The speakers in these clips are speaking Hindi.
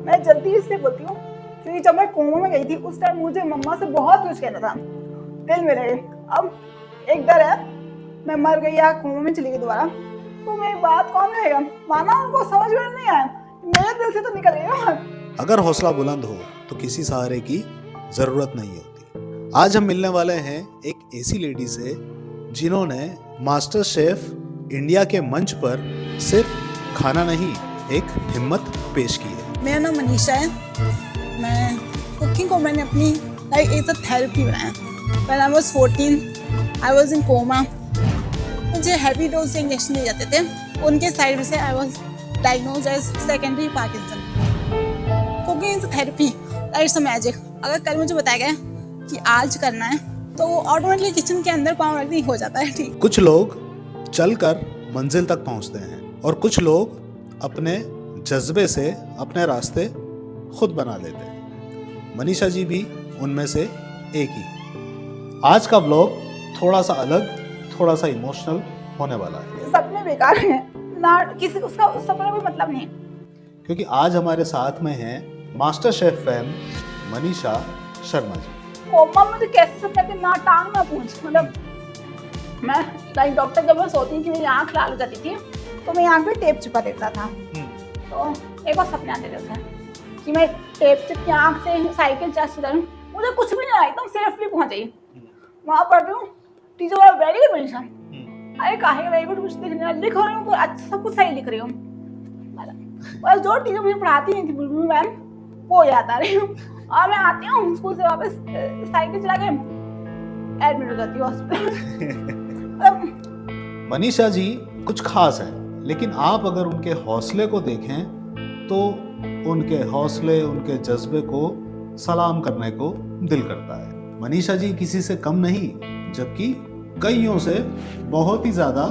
मैं जल्दी इसलिए बोलती हूँ क्योंकि जब मैं कोमा में गई थी उस टाइम मुझे मम्मा से बहुत कुछ कहना था, दिल में रहे। अब एक डर है, मैं मर गई या कोमा में चली गई दोबारा तो मेरी बात कौन कहेगा, माना उनको समझ में नहीं आया, मेरे दिल से तो निकल गई। अगर हौसला बुलंद हो तो किसी सहारे की जरूरत नहीं होती। आज हम मिलने वाले हैं एक ऐसी लेडी से जिन्होंने मास्टर शेफ इंडिया के मंच पर सिर्फ खाना नहीं, एक हिम्मत पेश की है। मेरा नाम मनीषा है। मैं कुकिंग को मैंने अपनी लाइक एज अ थेरेपी बनाया। When I was 14 I was in coma. मुझे हैवी डोज से इंजेक्शन दिए जाते थे, उनके साइड से I was diagnosed as secondary Parkinson. Cooking is therapy, that's a magic. अगर कल मुझे बताया गया कि आज करना है तो ऑटोमेटिकली किचन के अंदर पाँव रखने हो जाता है। ठीक, कुछ लोग चलकर मंजिल तक पहुंचते हैं और कुछ लोग अपने जज्बे से अपने रास्ते खुद बना लेते हैं। मनीषा जी भी उनमें से एक ही। आज का व्लॉग थोड़ा सा अलग, थोड़ा सा इमोशनल होने वाला है। सपने बेकार हैं ना, किसी उसका उस सपने का कोई मतलब नहीं है। क्योंकि आज हमारे साथ में हैं master chef fame Manisha Sharma ji. Coma में तो कैसे सपने थे, ना टांग ना पूंछ। मतलब मैं लाइक डॉक्टर जब मैं सोती कि मेरी आँख लाल हो जाती थी तो मैं आँख पे टेप चिपका देता था। तो एक बार सपने आते थे उसमें कि मैं टेप चिप की आँख से साइकिल चला रही हूँ, मुझे कुछ भी नहीं आया, एकदम सेफली पहुँच गई। वहाँ पढ़ रही हूँ, टीचर बोला वेरी गुड मनीषा। अरे काहे वेरी गुड, कुछ लिख रही हूँ, अच्छा सब कुछ सही लिख रही हूँ। बस जो टीचर मुझे पढ़ाती नहीं थी बुलबुल मैम, वो याद आ रही हूँ। और मैं आती हूँ स्कूल से वापस साइकिल चला के एडमिट हो जाती हूँ हॉस्पिटल। मनीषा जी कुछ खास है, लेकिन आप अगर उनके हौसले को देखें तो उनके हौसले, उनके जज्बे को सलाम करने को दिल करता है। मनीषा जी किसी से कम नहीं, जबकि कईयों से बहुत ही ज्यादा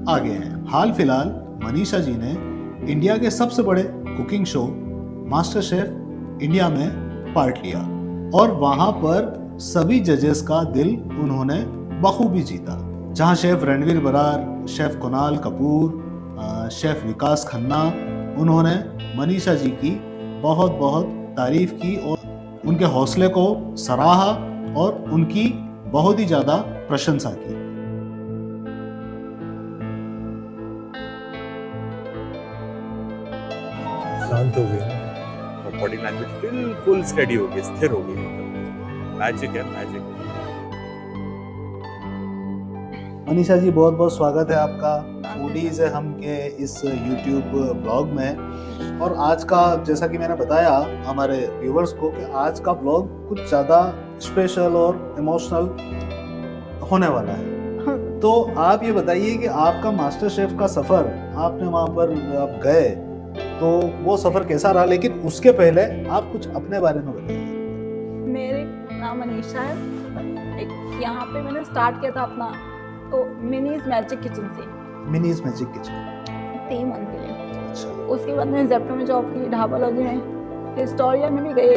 आगे हैं। हाल फिलहाल मनीषा जी ने इंडिया के सबसे बड़े cooking show master chef India में पार्ट लिया और वहां पर सभी जजेस का दिल उन्होंने बखूबी जीता। जहां chef Ranveer Brar, chef Kunal Kapoor, chef Vikas Khanna, उन्होंने मनीषा जी की बहुत बहुत तारीफ की और उनके हौसले को सराहा और उनकी बहुत ही ज्यादा प्रशंसा की। शांत हो गया और बॉडी लैंग्वेज बिल्कुल स्टेडी हो गई, स्थिर हो गई। मैजिक है, मैजिक। मनीषा जी बहुत बहुत स्वागत है आपका फूडीज है हम के इस YouTube ब्लॉग में। और आज का, जैसा कि मैंने बताया हमारे व्यूवर्स को, कि आज का ब्लॉग कुछ ज़्यादा स्पेशल और इमोशनल होने वाला है। तो आप ये बताइए कि आपका मास्टर शेफ का सफ़र, आपने वहाँ पर आप गए तो वो सफ़र कैसा रहा, लेकिन उसके पहले आप कुछ अपने बारे में बताइए। मेरे नाम मनीषा है। यहाँ पे मैंने स्टार्ट किया था अपना तो मिनीज मैजिक किचन से। मिनीज मैजिक किचन 3 मंथ के लिए। अच्छा। उसके बाद मैंने जेप्टो में जॉब की, ढाबालॉजी में, हिस्टोरिया में भी गई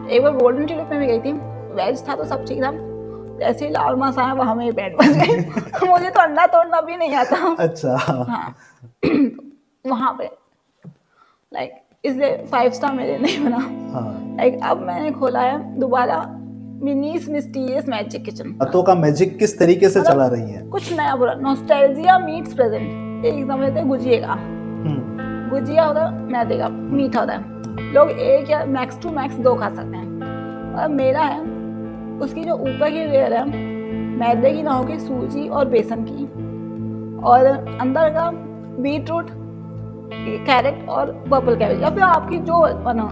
एक बार गोल्डन ट्यूलिप में भी गई थी। वेज था तो सब ठीक था, जैसे ही लाल मांस आया वहाँ मेरी पेट बच गई। मुझे तो अंडा तोड़ना भी नहीं आता। अच्छा। हाँ वहाँ पे लाइक इसलिए 5 स्टार मेरे नहीं बना। हाँ। लाइक अब मैंने खोला है दोबारा मिनीज मिस्टीरियस मैजिक किचन। तो का मैजिक किस तरीके से चला रही है? कुछ नया बोला, नॉस्टैल्जिया मीट्स प्रेजेंट। एक एग्जांपल देते हैं गुजिया का। गुजिया होता है मैदे का, मीठा होता है, लोग 1 या मैक्स टू मैक्स 2 खा सकते हैं। और मेरा है उसकी जो ऊपर की लेयर है मैदे की ना होगी, सूजी और बेसन की, और अंदर का बीट रूट, कैरेट और पर्पल कैबेज, या फिर आपकी जो बना।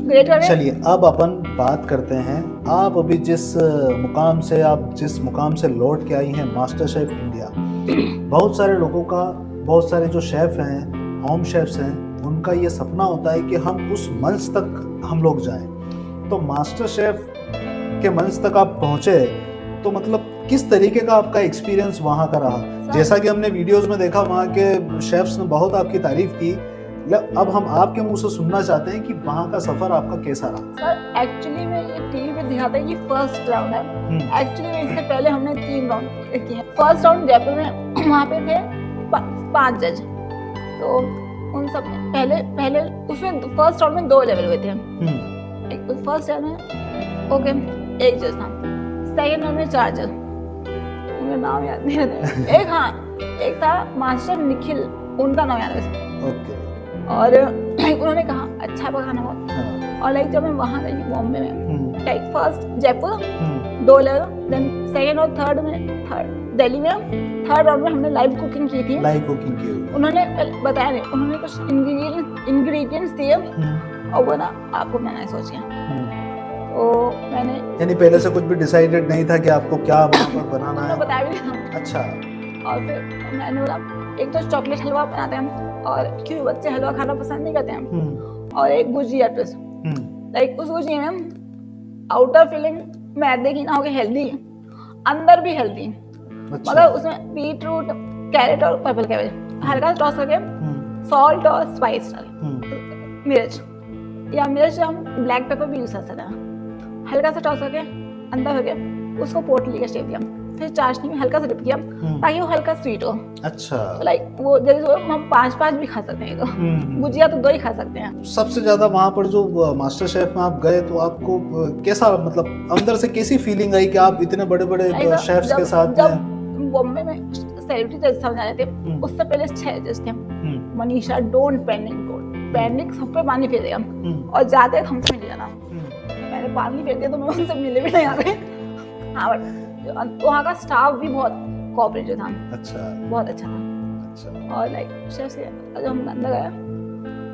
चलिए अब अपन बात करते हैं, आप अभी जिस मुकाम से लौट के आई हैं मास्टर शेफ इंडिया। बहुत सारे लोगों का, बहुत सारे जो शेफ हैं, होम शेफ्स हैं, उनका ये सपना होता है कि हम उस मंच तक हम लोग जाएं। तो मास्टर शेफ के मंच तक आप पहुंचे तो मतलब किस तरीके का आपका एक्सपीरियंस वहाँ का रहा? जैसा कि हमने वीडियोस में देखा, वहाँ के शेफ्स ने बहुत आपकी तारीफ की। अब हम आपके मुंह से सुनना चाहते हैं कि वहाँ का सफर आपका कैसा रहा? सर एक्चुअली में ये टीवी पे दिखाता है कि फर्स्ट राउंड है। एक्चुअली में इससे पहले हमने 3 राउंड किए। फर्स्ट राउंड जयपुर में, वहाँ पे थे 5 जज। तो उन सब में पहले उसमें फर्स्ट राउंड में 2 लेवल हुए थे। एक फर्स्ट राउंड में ओके एक जज था, सेकंड राउंड में 4 जज, उनका नाम याद नहीं रहता। एक था मास्टर निखिल, उनका नाम याद है। ओके। और उन्होंने कहा अच्छा पकाना बहुत। और लाइक जब मैं वहाँ गई बॉम्बे में, like first Jaipur 2 level, then second और थर्ड दिल्ली में, थर्ड राउंड में हमने लाइव कुकिंग की थी। लाइव कुकिंग की उन्होंने बताया नहीं, उन्होंने कुछ इंग्रेडिएंट्स दिए और वो ना आपको बनाना सोच गया। तो मैंने यानी पहले से कुछ भी डिसाइडेड नहीं था कि आपको क्या बनाना है? बताया भी नहीं। अच्छा। और फिर मैंने बोला एक तो चॉकलेट हलवा बनाते हैं, और क्योंकि बच्चे हलवा खाना पसंद नहीं करते हैं, और एक गुजिया ट्विस्ट। लाइक उस गुजिया में आउटर फीलिंग मैदे की ना होगी हेल्दी, अंदर भी हेल्दी। अच्छा। मगर उसमें बीट रूट, कैरेट और पर्पल कैबेज हल्का टॉस करके, सॉल्ट और स्पाइस डाल, मिर्च या मिर्च हम ब्लैक पेपर भी यूज कर सकते हैं, हल्का सा टॉस करके अंदर हो गया, उसको पोटली का शेप दिया, फिर चाशनी में हल्का सा डिप किया ताकि वो हल्का स्वीट हो। अच्छा। लाइक वो जैसे हम 5 भी खा सकते हैं, तो गुजिया तो 2 ही खा सकते हैं। सबसे ज्यादा वहाँ पर जो मास्टर शेफ में आप गए तो आपको कैसा, मतलब अंदर से कैसी फीलिंग आई कि आप इतने बड़े बड़े शेफ्स के साथ जब बॉम्बे में सेलिब्रिटी जज समझाए थे, उससे पहले 6 जज थे। मनीषा डोंट पैनिक, सब पे पानी फेर दिया, और जाते हमसे मिल जाना। मैंने पानी फेर दिया तो मैं उनसे मिले भी नहीं आ गए। हाँ, बट वहाँ का स्टाफ भी बहुत कोऑपरेटिव था। अच्छा। बहुत अच्छा था। अच्छा। और लाइक शेफ से जब हम अंदर गए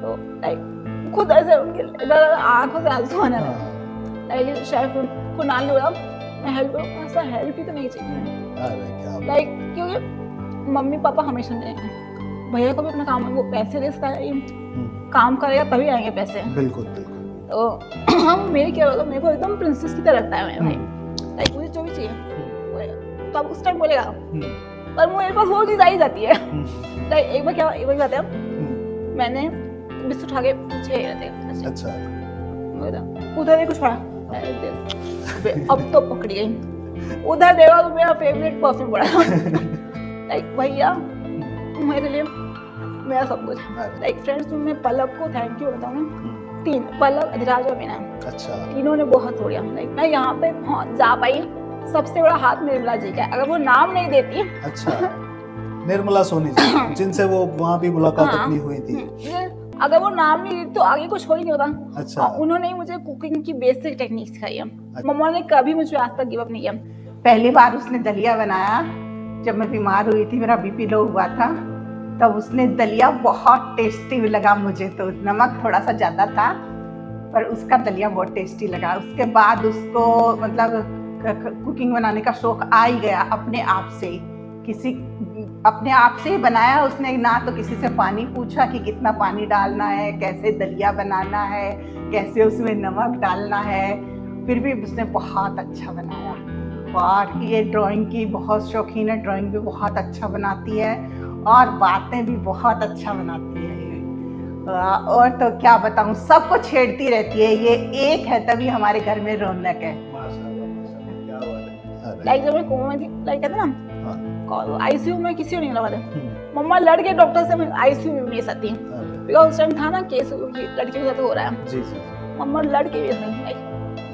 तो लाइक खुद ऐसे उनके आंखों से आंसू आने लगे। लाइक शेफ को नाल बोला मैं हेल्प करूँ, ऐसा हेल्प ही तो नहीं चाहिए। लाइक क्योंकि मम्मी पापा हमेशा नहीं, भैया को भी अपना काम है, वो पैसे दे सकता है, काम करेगा तभी आएंगे पैसे। बिल्कुल बिल्कुल। तो हम मेरे क्या होगा, मेरे को एकदम प्रिंसेस की तरह लगता है मेरा भाई। लाइक मुझे जो भी चाहिए तो अब उस टाइम बोलेगा, पर मेरे पास वो चीज आई जाती है। लाइक एक बार बताया, मैंने बिस्कुट उठा के पीछे रहते हैं। अच्छा। उधर ही कुछ पड़ा, अब तो पकड़ी गई। उधर देखा तो मेरा फेवरेट परफ्यूम पड़ा। लाइक भैया मेरे लिए मेरा सब कुछ। लाइक फ्रेंड्स मैं पलक को थैंक यू बताऊंगा। 3 पलक, अधिराज और मीना। अच्छा। तीनों ने बहुत छोड़िया। लाइक मैं यहाँ पे जा पाई, सबसे बड़ा हाथ निर्मला जी का है। अगर वो नाम नहीं देती। अच्छा। निर्मला सोनी जी, जिनसे वो वहाँ भी मुलाकात अपनी हुई थी। अगर वो नाम नहीं देती तो आगे कुछ हो ही नहीं होता। अच्छा। उन्होंने मुझे कुकिंग की बेसिक टेक्निक सिखाई है। मम्मा ने कभी मुझे आज तक गिव अप नहीं किया। पहली बार उसने दलिया बनाया जब मैं बीमार हुई थी, मेरा बीपी लो हुआ था, तब उसने दलिया बहुत टेस्टी लगा मुझे। तो नमक थोड़ा सा ज़्यादा था, पर उसका दलिया बहुत टेस्टी लगा। उसके बाद उसको मतलब कुकिंग बनाने का शौक आ ही गया अपने आप से। अपने आप से ही बनाया उसने, ना तो किसी से पानी पूछा कि कितना पानी डालना है, कैसे दलिया बनाना है, कैसे उसमें नमक डालना है, फिर भी उसने बहुत अच्छा बनाया। और ये ड्राइंग की बहुत शौकीन है, ड्राइंग भी बहुत अच्छा बनाती है और बातें भी बहुत अच्छा बनाती है। और तो क्या बताऊँ, सबको छेड़ती रहती है। ये एक है तभी हमारे घर में रौनक है। लाइक जब मैं कोमा में थी, लाइक कहते ना आईसीयू में किसी को नहीं लगा थे, मम्मा लड़के डॉक्टर से आईसीयू में भी सकती है, बिकॉज उस टाइम था ना केस लड़के के साथ हो रहा है। जी जी। मम्मा लड़के भी लाइक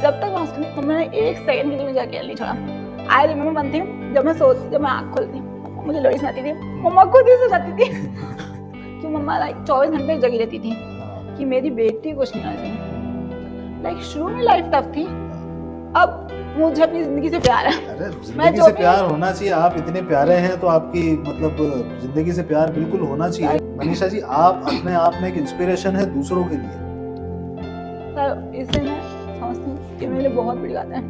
जब तक मम्मा ने 1 सेकंड के लिए जाके नहीं छोड़ा। आई रिमेम्बर वन थिंग, जब मैं आँख खोलती मुझे लड़ी सुनाती थी, मम्मा खुद ही सो जाती थी। कि मम्मा लाइक 24 घंटे जगी रहती थी कि मेरी बेटी कुछ नहीं आ जाए। लाइक शुरू में लाइफ टफ थी, अब मुझे अपनी जिंदगी से प्यार है। अरे जिंदगी से प्यार होना चाहिए। आप इतने प्यारे हैं तो आपकी मतलब जिंदगी से प्यार बिल्कुल होना चाहिए। मनीषा जी, आप अपने आप में एक इंस्पिरेशन है दूसरों के लिए। सर इससे मैं समझती हूँ कि मेरे लिए बहुत बड़ी बात है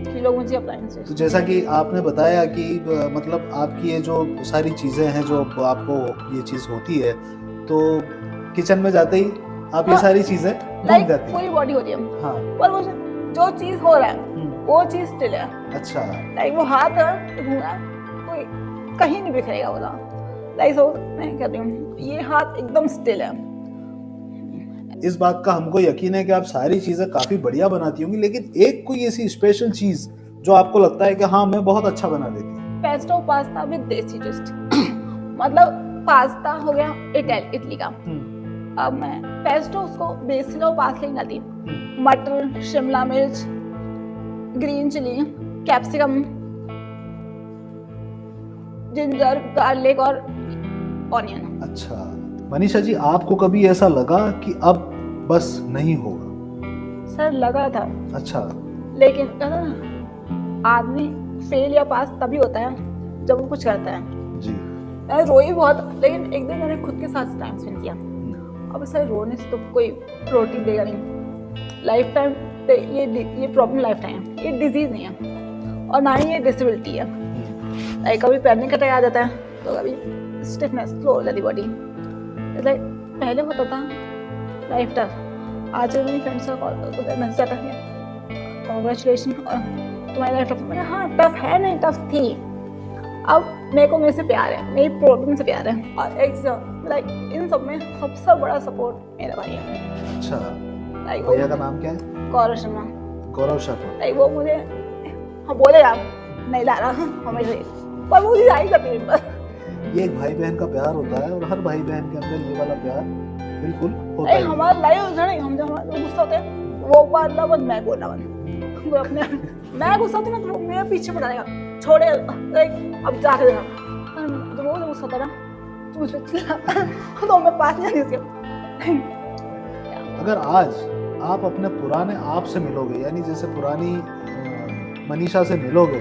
कि लोग मुझे अपना इंस्पिरेशन। तो जैसा कि आपने बताया कि मतलब आपकी ये जो सारी चीजें हैं जो आपको ये चीज होती है, तो किचन में जाते ही आप ये सारी चीजें भूल जाती हैं। पूरी बॉडी होती है। हाँ। पर वो जो चीज हो रहा है वो चीज स्टिल है। अच्छा। लाइक वो हाथ घूमा कोई कहीं नहीं बिखरेगा वो। लाइक सो मैं कहती हूँ ये हाथ एकदम स्टिल है। इस बात का हमको यकीन है कि आप सारी चीजें काफी बढ़िया बनाती होंगी, लेकिन एक कोई ऐसी स्पेशल चीज जो आपको लगता है कि हाँ मैं बहुत अच्छा बना लेती हूँ। पेस्टो पास्ता विद देसी ट्विस्ट। मतलब पास्ता हो गया इटली का, अब मैं पेस्टो उसको बेसिक और पार्सले नहीं डालती, मटर, शिमला मिर्च, green chilli, capsicum, ginger, garlic और ऑनियन। अच्छा मनीषा जी, आपको कभी ऐसा लगा कि अब बस नहीं होगा? सर लगा था, अच्छा। लेकिन कहता ना, आदमी फेल या पास तभी होता है जब वो कुछ करता है। जी। मैं रोई बहुत, लेकिन एक दिन मैंने खुद के साथ टाइम स्पेंड किया। अब सर रोने से तो कोई प्रोटीन देगा नहीं। लाइफ टाइम ये प्रॉब्लम लाइफ टाइम है, ये डिजीज नहीं है और ना ही ये डिसेबिलिटी है। लाइक कभी पैनिक अटैक आ जाता है, तो कभी स्टिफनेस, स्लो हो जाती बॉडी। लाइक पहले होता था लाइफ टफ, आज मेरी फ्रेंड्स का कॉल मैसेज आता है, कॉन्ग्रेचुलेशन तुम्हारी लाइफ टफ। मैंने हाँ टफ है, नहीं टफ थी। अब मेरे को मेरे से प्यार है, मेरी प्रॉब्लम से प्यार है। और एक लाइक इन सब में सबसे बड़ा सपोर्ट मेरा भाई है। अच्छा, लाइक भैया का नाम क्या है? गौरव शर्मा। गौरव शर्मा। लाइक वो मुझे हाँ बोले यार नहीं ला रहा हमेशा, पर वो मुझे आई करती है। ये एक भाई बहन का प्यार होता है और हर भाई बहन के अंदर ये वाला प्यार बिल्कुल होता है। हमारा लाइफ नहीं, हम जब गुस्सा होते हैं वो बोलना बंद, मैं बोलना बंद। वो अपने मैं गुस्सा होती ना तो वो मेरे पीछे पड़ जाएगा, छोड़े लाइक अब जाके देखा तो वो गुस्सा होता ना तो मुझ पे चिल्ला तो मैं पास नहीं आती उसके। अगर आज आप अपने पुराने आप से मिलोगे, यानी जैसे पुरानी मनीषा से मिलोगे,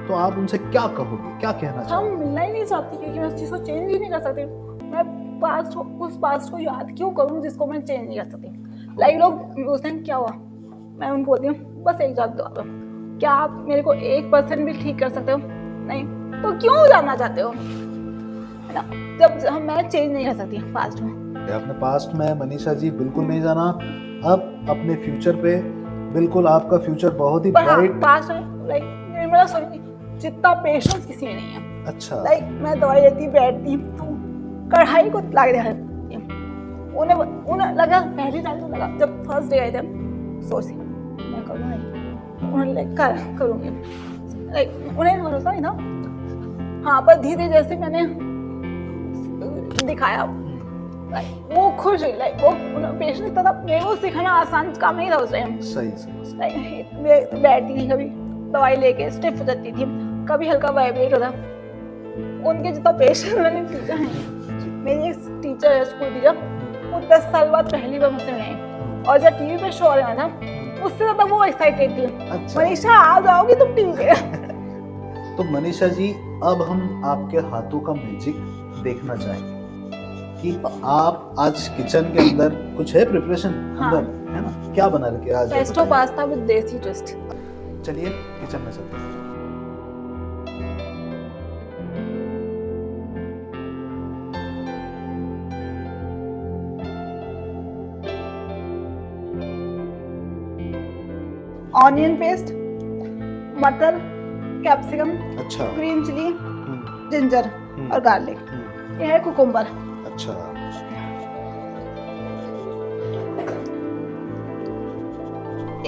तो आप उनसे क्या कहोगे, क्या कहना हम चाहोगे? मिलना ही नहीं चाहती क्योंकि मैं उस चीज़ को चेंज ही नहीं कर सकती। मैं उस पास्ट को याद क्यों करूँ जिसको मैं चेंज नहीं कर सकती। लाइक लोग पूछते हैं क्या हुआ, मैं उनको बोलती हूँ बस एक जवाब दो, क्या आप मेरे को 1% भी ठीक कर सकते हो? नहीं, तो क्यों जानना चाहते हो, है ना? जब मैं चेंज नहीं कर सकती पास्ट में। अपने पास्ट में मनीषा जी बिल्कुल नहीं जाना, अब अपने फ्यूचर पे बिल्कुल, आपका फ्यूचर बहुत ही ब्राइट। पास्ट में लाइक निर्मला सोनी जितना पेशेंस किसी में नहीं है। अच्छा। लाइक मैं दवाई लेती बैठती तो कढ़ाई को लाग रहा है। उन्हें लगा पहली टाइम तो लगा जब फर्स्ट डे आए थे सोची मैं करूँगा नहीं, उन्होंने लाइक करूँगी, लाइक उन्हें भरोसा नहीं था। हाँ पर धीरे जैसे मैंने दिखाया वो खुश हुई। लाइक वो पेशेंस इतना था, मेरे को सिखाना आसान काम नहीं था उस टाइम। सही। लाइक मैं बैठती थी, कभी दवाई लेके स्टिफ हो जाती थी, कभी हल्का वाइब्रेट होता। उनके जितना पेशेंस मैंने टीचर है, मेरी एक टीचर है स्कूल टीचर, वो 10 साल बाद पहली बार मुझसे मिले और जब टीवी पे शो आ रहा था उससे ज़्यादा वो एक्साइटेड थी। अच्छा। मनीषा आ जाओगी तुम टीवी पे। तो मनीषा जी, अब हम आपके हाथों का मैजिक देखना चाहेंगे कि आप आज किचन के अंदर कुछ है प्रिपरेशन हाँ। अंदर, है ना? क्या बना के आज? पेस्टो पास्ता विद देसी ट्विस्ट। चलिए किचन में चलते हैं। ऑनियन पेस्ट, मटर, कैप्सिकम, अच्छा। ग्रीन चिली, हम्म, जिंजर और गार्लिक, हम्म, ये है कुकुम्बर। अच्छा।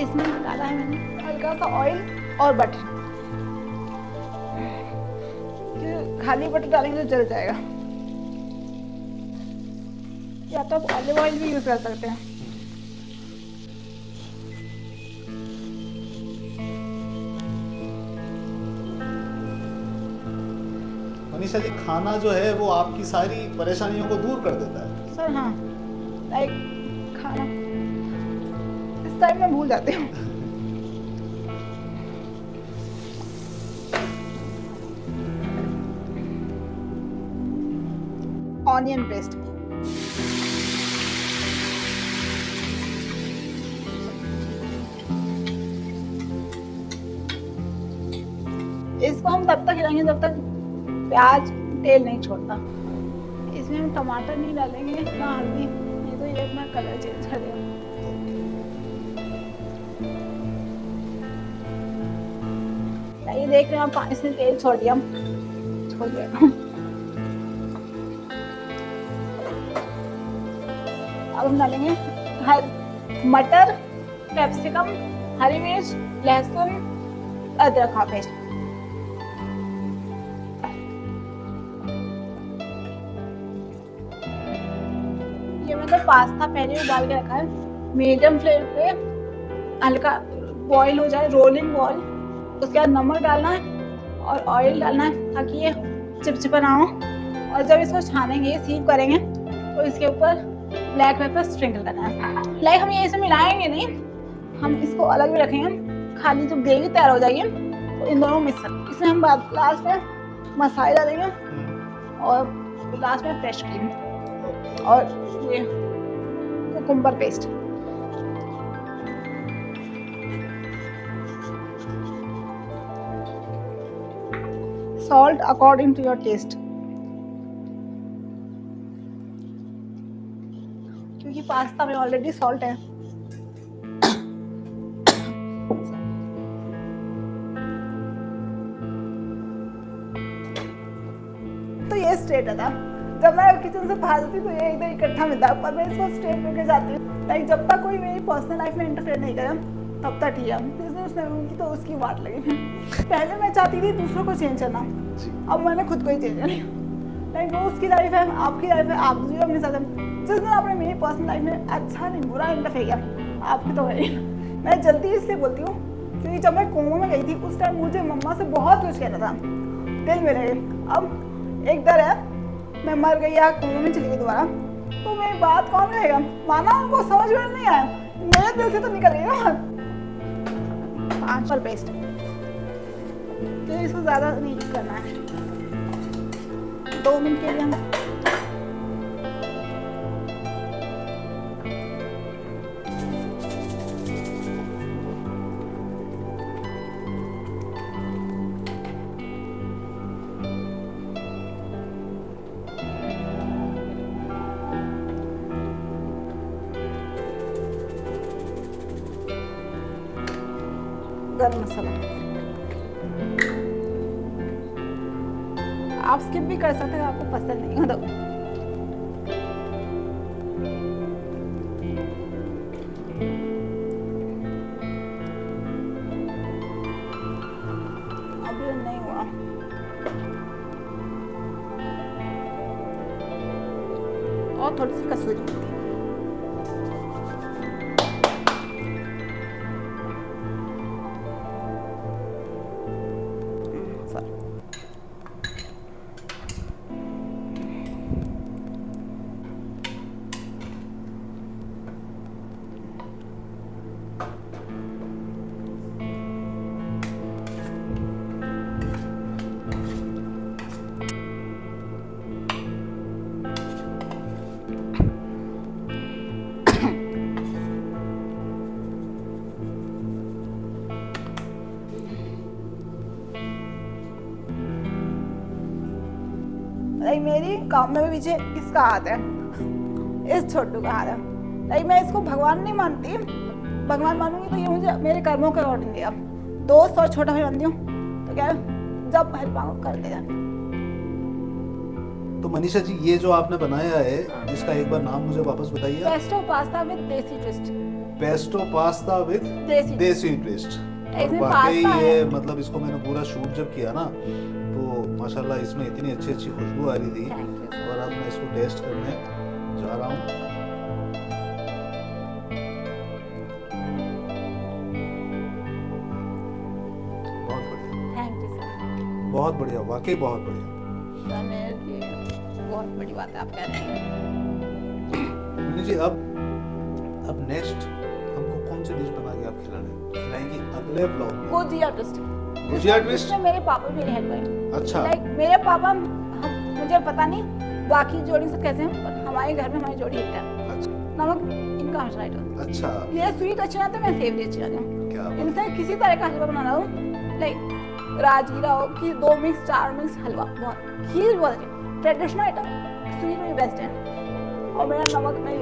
इसमें डाला है मैंने हल्का सा ऑयल और बटर। खाली बटर डालेंगे तो जल जाएगा, या तो आप ऑलिव ऑयल भी यूज कर सकते हैं। मनीषा जी, खाना जो है वो आपकी सारी परेशानियों को दूर कर देता है। सर हाँ, लाइक खाना इस टाइम में भूल जाते हूँ। ऑनियन पेस्ट, इसको हम तब तक हिलाएंगे जब तक प्याज तेल नहीं छोड़ता। इसमें हम टमाटर नहीं डालेंगे ना हल्दी, नहीं तो ये अपना कलर चेंज कर देगा। ये देख रहे हैं आप, इसने तेल छोड़ दिया, छोड़ दिया। अब हम डालेंगे मटर, कैप्सिकम, हरी मिर्च, लहसुन, अदरक का पेस्ट। में पास्ता पहले उबाल के रखा है, मीडियम फ्लेम पे हल्का बॉईल हो जाए, रोलिंग बॉईल। उसके बाद नमक डालना है और ऑयल डालना है ताकि ये चिपचिपा ना हो। और जब इसको छानेंगे, सीव करेंगे, तो इसके ऊपर ब्लैक पेपर स्प्रिंकल करना है। लाइक हम ये इसे मिलाएंगे नहीं, हम इसको अलग भी रखेंगे। खाली जब ग्रेवी तैयार हो जाएगी तो इन दोनों मिक्स कर, इसमें हम बाद लास्ट में मसाले डालेंगे और लास्ट में फ्रेश क्रीम और ये cucumber paste. Salt according to your taste, क्योंकि पास्ता में ऑलरेडी सॉल्ट है। तो ये स्ट्रेट था, जब मैं किचन से बाहर जाती तो ये एकदम इकट्ठा मिलता है, पर मैं इसको स्ट्रेट लेके जाती हूँ। लाइक जब तक कोई मेरी पर्सनल लाइफ में इंटरफेयर नहीं करे तब तक ठीक है। बिजनेस में उनकी तो उसकी बात लगी। पहले मैं चाहती थी दूसरों को चेंज करना, अब मैंने खुद को ही चेंज करना। लाइक वो उसकी लाइफ है, आपकी लाइफ है, आप जियो अपने साथ। जिस दिन आपने मेरी पर्सनल लाइफ में अच्छा नहीं बुरा इंटरफेयर किया, आपकी तो है। मैं जल्दी इसलिए बोलती हूँ क्योंकि जब मैं कोमा में गई थी उस टाइम मुझे मम्मा से बहुत कुछ कहना था, दिल में रहे। अब एक डर है, मैं मर गई या कोमा में चली गई दोबारा तो मेरी बात कौन कहेगा। माना उनको समझ में नहीं आया, मेरे दिल से तो निकल गई ना। 5 पर पेस्ट, तो इसको ज़्यादा नहीं करना है। 2 मिनट के लिए हम गरम मसाला आप स्किप भी कर सकते हैं, आपको पसंद नहीं हो तो। अभी नहीं हुआ, और थोड़ी सी कसूरी मेथी। मेरी काम में भी पीछे इसका हाथ है, इस छोटू का हाथ है। लाइक मैं इसको भगवान नहीं मानती, भगवान मानूंगी तो ये मुझे मेरे कर्मों के अकॉर्डिंग दिया। दोस्त और छोटा भाई मानती हूँ, तो क्या जब हेल्प मांगो कर देगा। तो मनीषा जी, ये जो आपने बनाया है इसका एक बार नाम मुझे वापस बताइए। पेस्टो पास्ता विद देसी ट्विस्ट। पेस्टो पास्ता विद देसी ट्विस्ट। वाकई ये मतलब इसको मैंने पूरा शूट जब किया ना तो माशाल्लाह इसमें इतनी अच्छी अच्छी खुशबू आ रही थी। और अब मैं इसको टेस्ट करने जा रहा हूँ। बहुत बढ़िया, थैंक यू सर। बहुत बढ़िया, वाकई बहुत बढ़िया। बहुत बड़ी बात है आप कह रहे हैं जी। अब नेक्स्ट हमको कौन सी डिश बना के आप खिलाएंगे अगले ब्लॉग में? गुजिया ट्विस्ट। गुजिया ट्विस्ट में मेरे पापा भी हेल्प करें। अच्छा। लाइक मेरे पापा मुझे पता नहीं बाकी जोड़ी से कैसे हैं, पर हमारे घर में हमारी जोड़ी हिट है। अच्छा। नमक इनका राइट है। अच्छा। ये स्वीट अच्छी आती है, मैं सेवरी अच्छी आती हूँ। क्या बात। इनसे किसी तरह का हलवा बनाना हो, लाइक राजगीरा हो कि 2 मिक्स 4 मिक्स हलवा, बहुत खीर बहुत अच्छी ट्रेडिशनल आइटम, स्वीट में बेस्ट है। और मेरा नमक में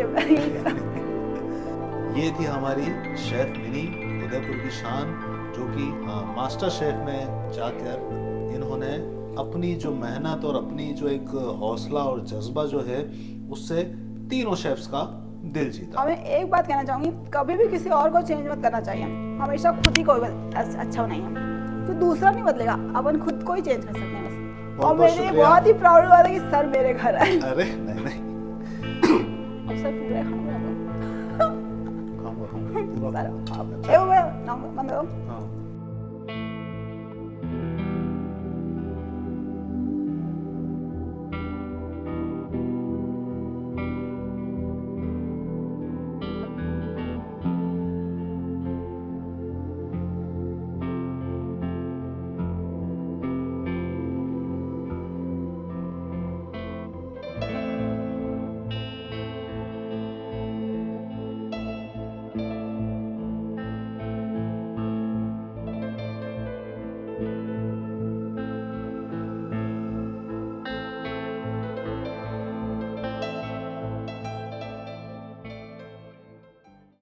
ये थी हमारी शेफ मिनी, उदयपुर की शान, जो कि मास्टर शेफ में जाकर इन्होंने अपनी जो मेहनत और अपनी जो एक हौसला और जज्बा जो है उससे तीनों शेफ्स का दिल जीता। मैं एक बात कहना चाहूंगी, कभी भी किसी और को चेंज मत करना चाहिए, हमेशा खुद ही को अच्छा बनाइए, तो दूसरा नहीं बदलेगा, अपन खुद को ही चेंज कर सकते हैं बस। और मेरे बहुत ही प्राउड वाला है कि सर मेरे घर आए। अरे नहीं अब सर पूरा Claro. Eh, bueno, no, cuando हाँ